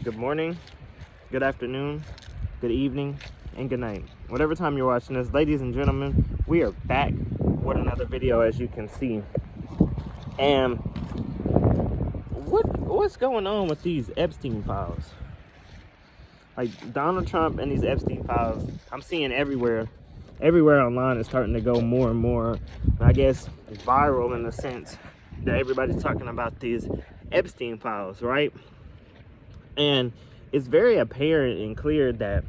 good morning, good afternoon, good evening, and good night. Whatever time you're watching this, ladies and gentlemen, we are back with another video, as you can see. And what's going on with these Epstein files? Like Donald Trump and these Epstein files, I'm seeing everywhere online. It's starting to go more and more, I guess, viral in the sense that everybody's talking about these Epstein files, right? And it's very apparent and clear that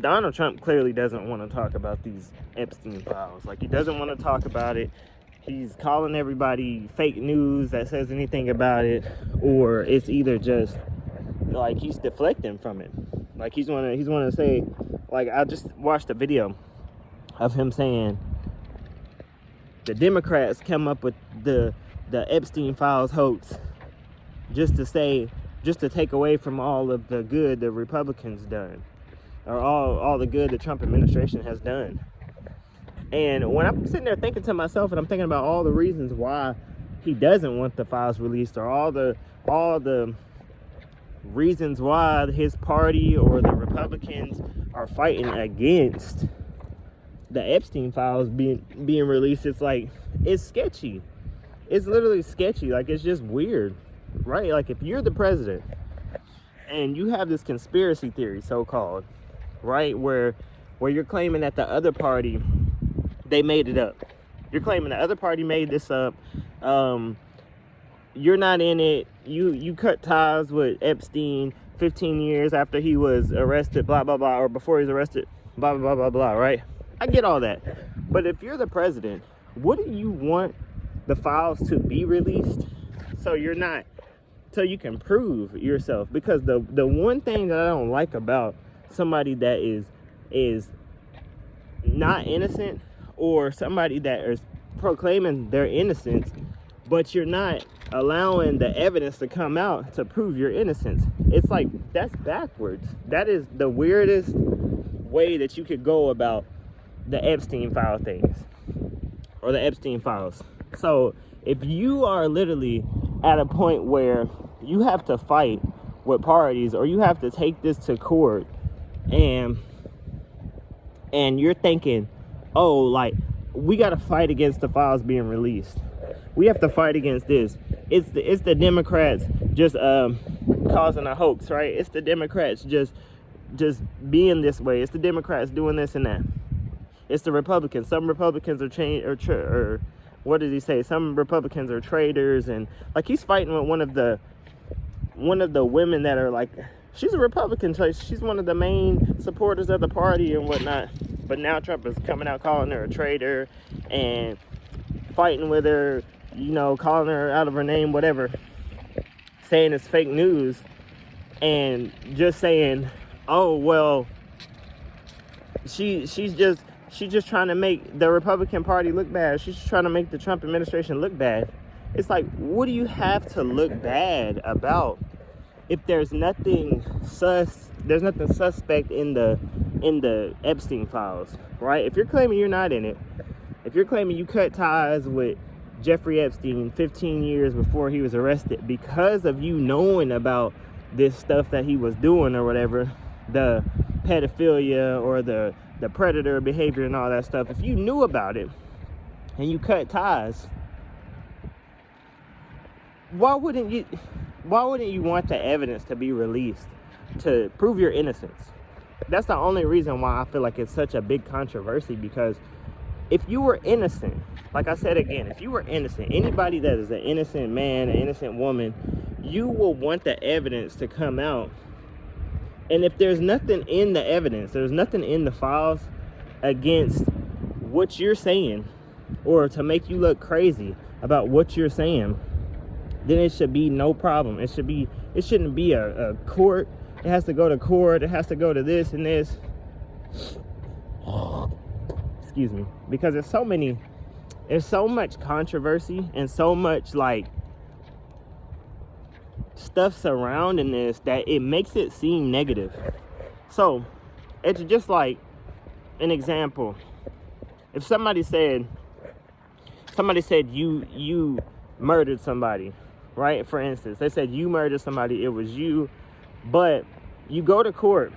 Donald Trump clearly doesn't want to talk about these Epstein files. Like, he doesn't want to talk about it. He's calling everybody fake news that says anything about it, or it's either just like he's deflecting from it. Like he's want to say, like, I just watched a video of him saying the Democrats come up with the Epstein files hoax just to take away from all of the good the Republicans done, or all the good the Trump administration has done. And when I'm sitting there thinking to myself, and I'm thinking about all the reasons why he doesn't want the files released, or all the reasons why his party or the Republicans are fighting against the Epstein files being released, it's like, it's sketchy. It's literally sketchy. Like, it's just weird, right? Like, if you're the president and you have this conspiracy theory, so-called, right, where you're claiming that the other party, they made it up. You're claiming the other party made this up. You're not in it. You cut ties with Epstein 15 years after he was arrested, blah, blah, blah, or before he was arrested, blah, blah, blah, blah, blah, right? I get all that. But if you're the president, wouldn't you want the files to be released so you can prove yourself? Because the one thing that I don't like about somebody that is not innocent, or somebody that is proclaiming their innocence, but you're not allowing the evidence to come out to prove your innocence, it's like, that's backwards. That is the weirdest way that you could go about the Epstein file things, or the Epstein files. So if you are literally at a point where you have to fight with parties, or you have to take this to court, and you're thinking, oh, like, we got to fight against the files being released, we have to fight against this, it's the Democrats just causing a hoax, right? It's the Democrats just being this way, it's the Democrats doing this and that, it's the Republicans, some Republicans are what did he say, some Republicans are traitors. And like, he's fighting with one of the women that are like, she's a Republican, so she's one of the main supporters of the party and whatnot. But now Trump is coming out calling her a traitor and fighting with her, calling her out of her name, whatever, saying it's fake news, and just saying, oh, well, she's just trying to make the Republican Party look bad. She's just trying to make the Trump administration look bad. It's like, what do you have to look bad about if there's nothing suspect in the Epstein files, right? If you're claiming you're not in it, if you're claiming you cut ties with Jeffrey Epstein 15 years before he was arrested because of you knowing about this stuff that he was doing, or whatever, the pedophilia or the predator behavior and all that stuff, if you knew about it and you cut ties, why wouldn't you want the evidence to be released to prove your innocence? That's the only reason why I feel like it's such a big controversy. Because if you were innocent, like I said again, if you were innocent, anybody that is an innocent man, an innocent woman, you will want the evidence to come out. And if there's nothing in the evidence, there's nothing in the files against what you're saying, or to make you look crazy about what you're saying, then it should be no problem. It shouldn't be a court. It has to go to court. It has to go to this and this. Excuse me. Because there's so much controversy and so much like stuff surrounding this that it makes it seem negative. So it's just like an example. If somebody said you murdered somebody, right? For instance, they said you murdered somebody, it was you, but you go to court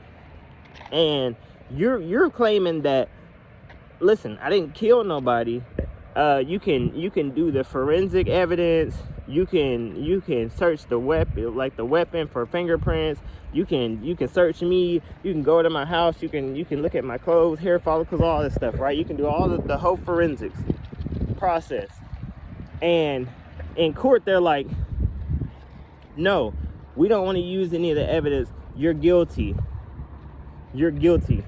and you're claiming that, listen, I didn't kill nobody. You can do the forensic evidence. You can search the weapon, like the weapon, for fingerprints. You can search me. You can go to my house. You can look at my clothes, hair follicles, all this stuff, right? You can do all the whole forensics process. And in court, they're like, no, we don't want to use any of the evidence. You're guilty. You're guilty,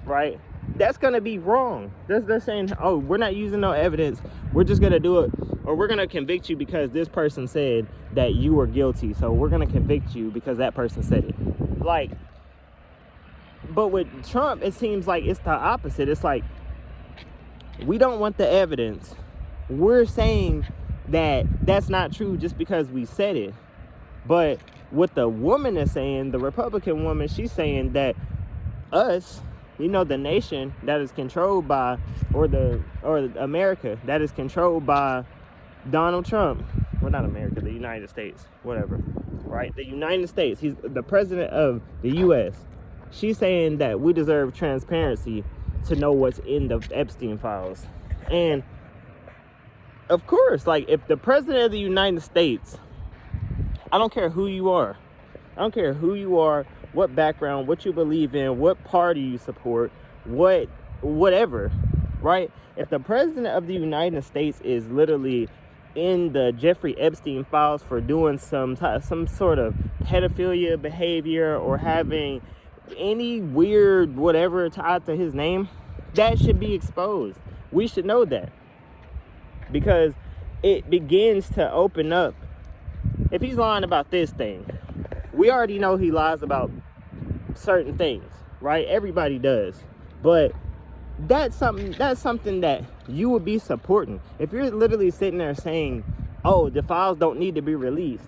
right? That's gonna be wrong. They're saying, oh, we're not using no evidence. We're just gonna do it, or we're gonna convict you because this person said that you were guilty. So we're gonna convict you because that person said it. Like, but with Trump, it seems like it's the opposite. It's like, we don't want the evidence. We're saying that that's not true just because we said it. But what the woman is saying, the Republican woman, she's saying that us, the nation that is controlled by, or America that is controlled by Donald Trump, well, not America, the United States, whatever, right? The United States, he's the president of the U.S. She's saying that we deserve transparency to know what's in the Epstein files. And of course, like, if the president of the United States, I don't care who you are, what background, what you believe in, what party you support, whatever, right? If the president of the United States is literally in the Jeffrey Epstein files for doing some sort of pedophilia behavior, or having any weird whatever tied to his name, that should be exposed. We should know that, because it begins to open up. If he's lying about this thing, we already know he lies about certain things, right? Everybody does. But that's something that you would be supporting. If you're literally sitting there saying, oh, the files don't need to be released,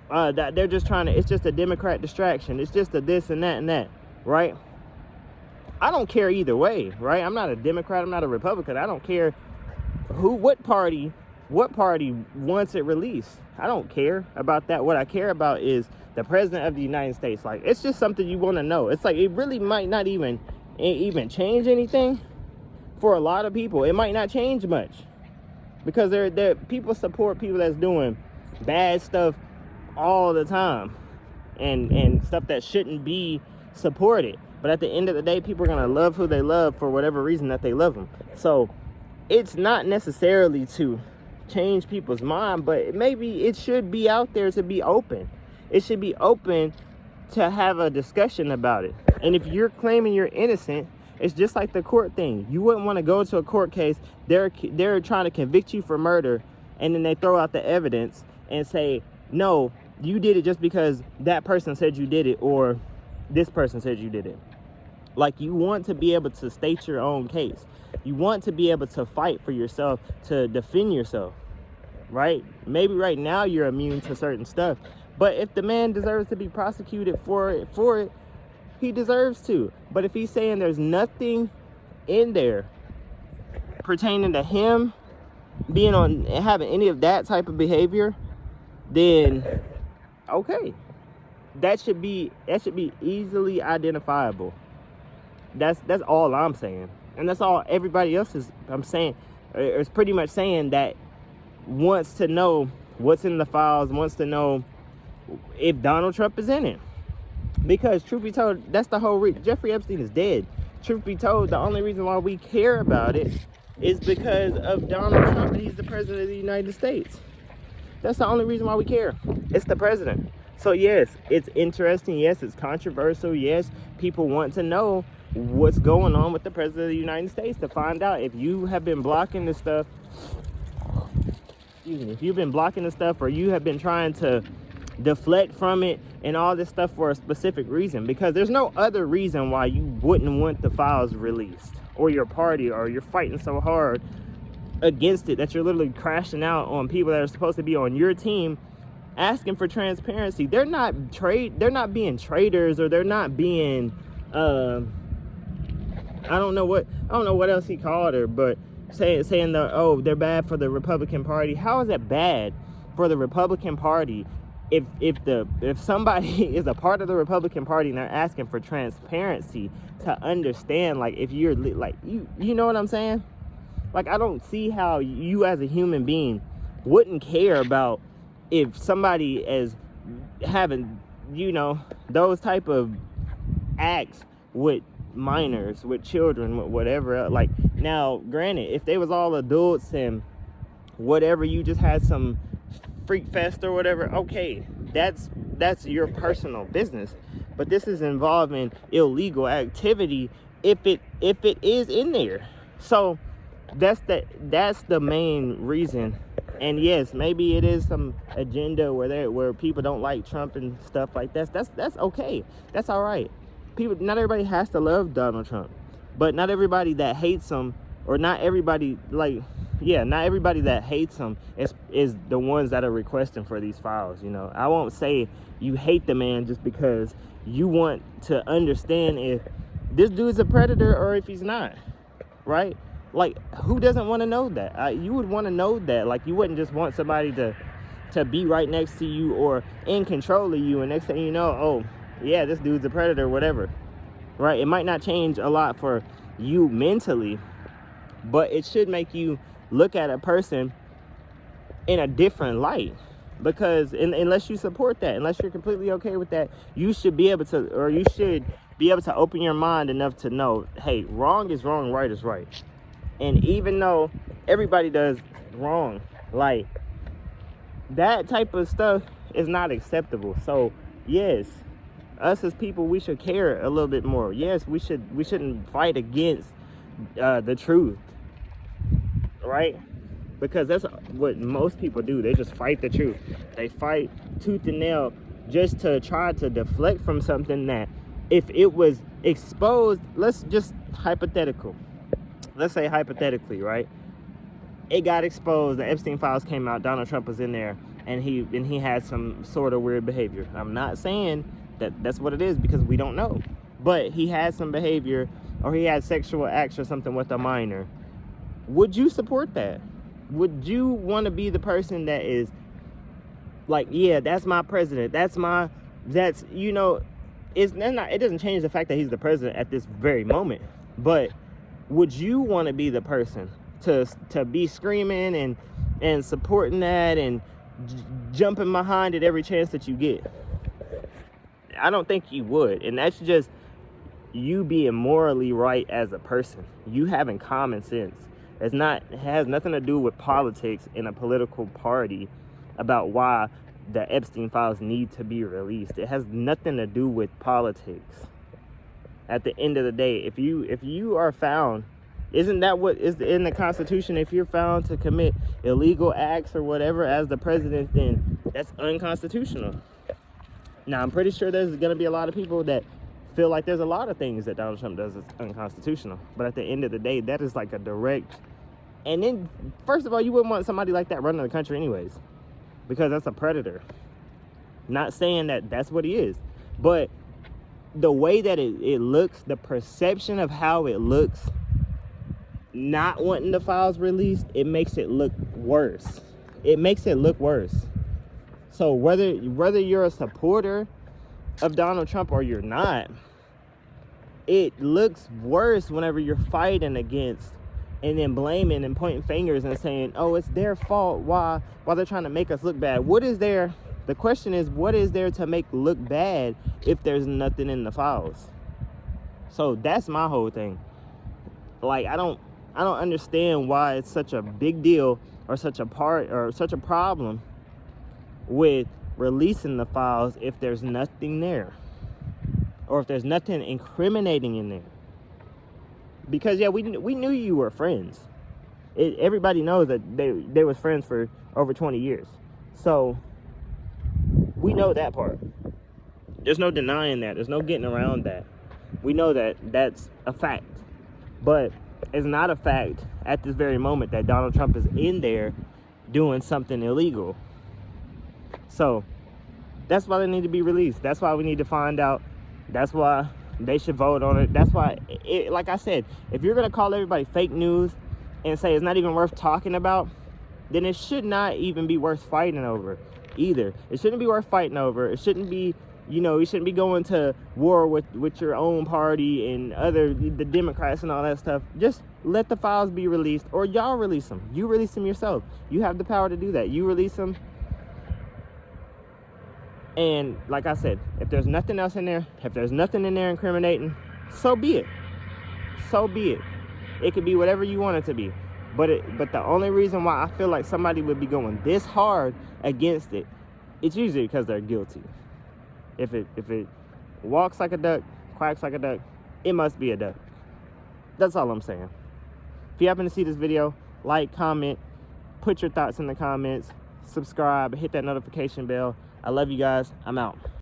that they're just trying to, it's just a Democrat distraction, it's just a this and that, right? I don't care either way, right? I'm not a Democrat, I'm not a Republican. I don't care what party wants it released. I don't care about that. What I care about is the president of the United States. Like, it's just something you want to know. It's like, it really might not even change anything for a lot of people. It might not change much, because they're people support people that's doing bad stuff all the time, and stuff that shouldn't be supported. But at the end of the day, people are gonna love who they love for whatever reason that they love them. So it's not necessarily to change people's mind, but maybe it should be out there to be open. It should be open to have a discussion about it. And if you're claiming you're innocent, it's just like the court thing. You wouldn't want to go to a court case, they're trying to convict you for murder, and then they throw out the evidence and say, no, you did it just because that person said you did it, or this person said you did it. Like, you want to be able to state your own case. You want to be able to fight for yourself, to defend yourself, right? Maybe right now you're immune to certain stuff, but if the man deserves to be prosecuted for it, he deserves to. But if he's saying there's nothing in there pertaining to him being on, having any of that type of behavior, then okay, that should be easily identifiable. That's all I'm saying. And that's all everybody else is, I'm saying, is pretty much saying, that wants to know what's in the files, wants to know if Donald Trump is in it. Because truth be told, that's the whole reason. Jeffrey Epstein is dead. Truth be told, the only reason why we care about it is because of Donald Trump, and he's the president of the United States. That's the only reason why we care. It's the president. So yes, it's interesting. Yes, it's controversial. Yes, people want to know what's going on with the president of the United States, to find out if you have been blocking this stuff. Excuse me. If you've been blocking this stuff, or you have been trying to deflect from it and all this stuff for a specific reason, because there's no other reason why you wouldn't want the files released, or your party, or you're fighting so hard against it that you're literally crashing out on people that are supposed to be on your team, asking for transparency. They're not being traitors, or they're not being I don't know what else he called her, but saying that, oh, they're bad for the Republican Party. How is that bad for the Republican Party, if somebody is a part of the Republican Party and they're asking for transparency to understand, like, if you're like, you know what I'm saying? Like, I don't see how you as a human being wouldn't care about if somebody is having, those type of acts with minors, with children, with whatever. Like, now, granted, if they was all adults and whatever, you just had some freak fest or whatever, okay, that's your personal business. But this is involving illegal activity if it is in there. So that's the main reason. And yes, maybe it is some agenda where people don't like Trump and stuff like that. That's okay. That's all right. Not everybody has to love Donald Trump, but not everybody that hates him, or not everybody not everybody that hates him is the ones that are requesting for these files. I won't say you hate the man just because you want to understand if this dude's a predator or if he's not, right? Like, who doesn't want to know that? You would want to know that. Like, you wouldn't just want somebody to be right next to you or in control of you, and next thing you know, oh yeah, this dude's a predator, whatever, right? It might not change a lot for you mentally, but it should make you look at a person in a different light. Because unless you support that, unless you're completely okay with that, you should be able to open your mind enough to know, hey, wrong is wrong, right is right. And even though everybody does wrong, like, that type of stuff is not acceptable. So yes, us as people, we should care a little bit more. Yes, we shouldn't fight against the truth, right? Because that's what most people do. They just fight the truth. They fight tooth and nail just to try to deflect from something that, if it was exposed, let's say hypothetically, right? It got exposed, the Epstein files came out, Donald Trump was in there, and he had some sort of weird behavior. I'm not saying that's what it is, because we don't know. But he had some behavior, or he had sexual acts or something with a minor. Would you support that? Would you want to be the person that is like, yeah, that's my president, it doesn't change the fact that he's the president at this very moment. But would you want to be the person to be screaming and supporting that and jumping behind it every chance that you get? I don't think you would. And that's just you being morally right as a person, you having common sense. It has nothing to do with politics in a political party about why the Epstein files need to be released. It has nothing to do with politics. At the end of the day, if you are found, isn't that what is in the Constitution? If you're found to commit illegal acts or whatever as the president, then that's unconstitutional. Now, I'm pretty sure there's going to be a lot of people that feel like there's a lot of things that Donald Trump does is unconstitutional. But at the end of the day, that is like a direct... And then, first of all, you wouldn't want somebody like that running the country anyways, because that's a predator. Not saying that that's what he is, but the way that it looks, the perception of how it looks, not wanting the files released, it makes it look worse. It makes it look worse. So whether you're a supporter of Donald Trump or you're not, it looks worse whenever you're fighting against and then blaming and pointing fingers and saying, oh, it's their fault, why they're trying to make us look bad. The question is, what is there to make look bad if there's nothing in the files? So that's my whole thing. Like, I don't understand why it's such a big deal or such a problem with releasing the files if there's nothing there, or if there's nothing incriminating in there. Because yeah, we knew you were friends. Everybody knows that they was friends for over 20 years. So we know that part. There's no denying that. There's no getting around that. We know that that's a fact. But it's not a fact at this very moment that Donald Trump is in there doing something illegal. So that's why they need to be released. That's why we need to find out. That's why they should vote on it. That's why, like I said, if you're going to call everybody fake news and say it's not even worth talking about, then it should not even be worth fighting over either. It shouldn't be worth fighting over. It shouldn't be, you shouldn't be going to war with your own party and the Democrats and all that stuff. Just let the files be released, or y'all release them. You release them yourself. You have the power to do that. You release them. And like I said, if there's nothing else in there, if there's nothing in there incriminating, so be it. So be it. It could be whatever you want it to be. But the only reason why I feel like somebody would be going this hard against it, it's usually because they're guilty. If it walks like a duck, quacks like a duck, it must be a duck. That's all I'm saying. If you happen to see this video, like, comment, put your thoughts in the comments, subscribe, hit that notification bell. I love you guys. I'm out.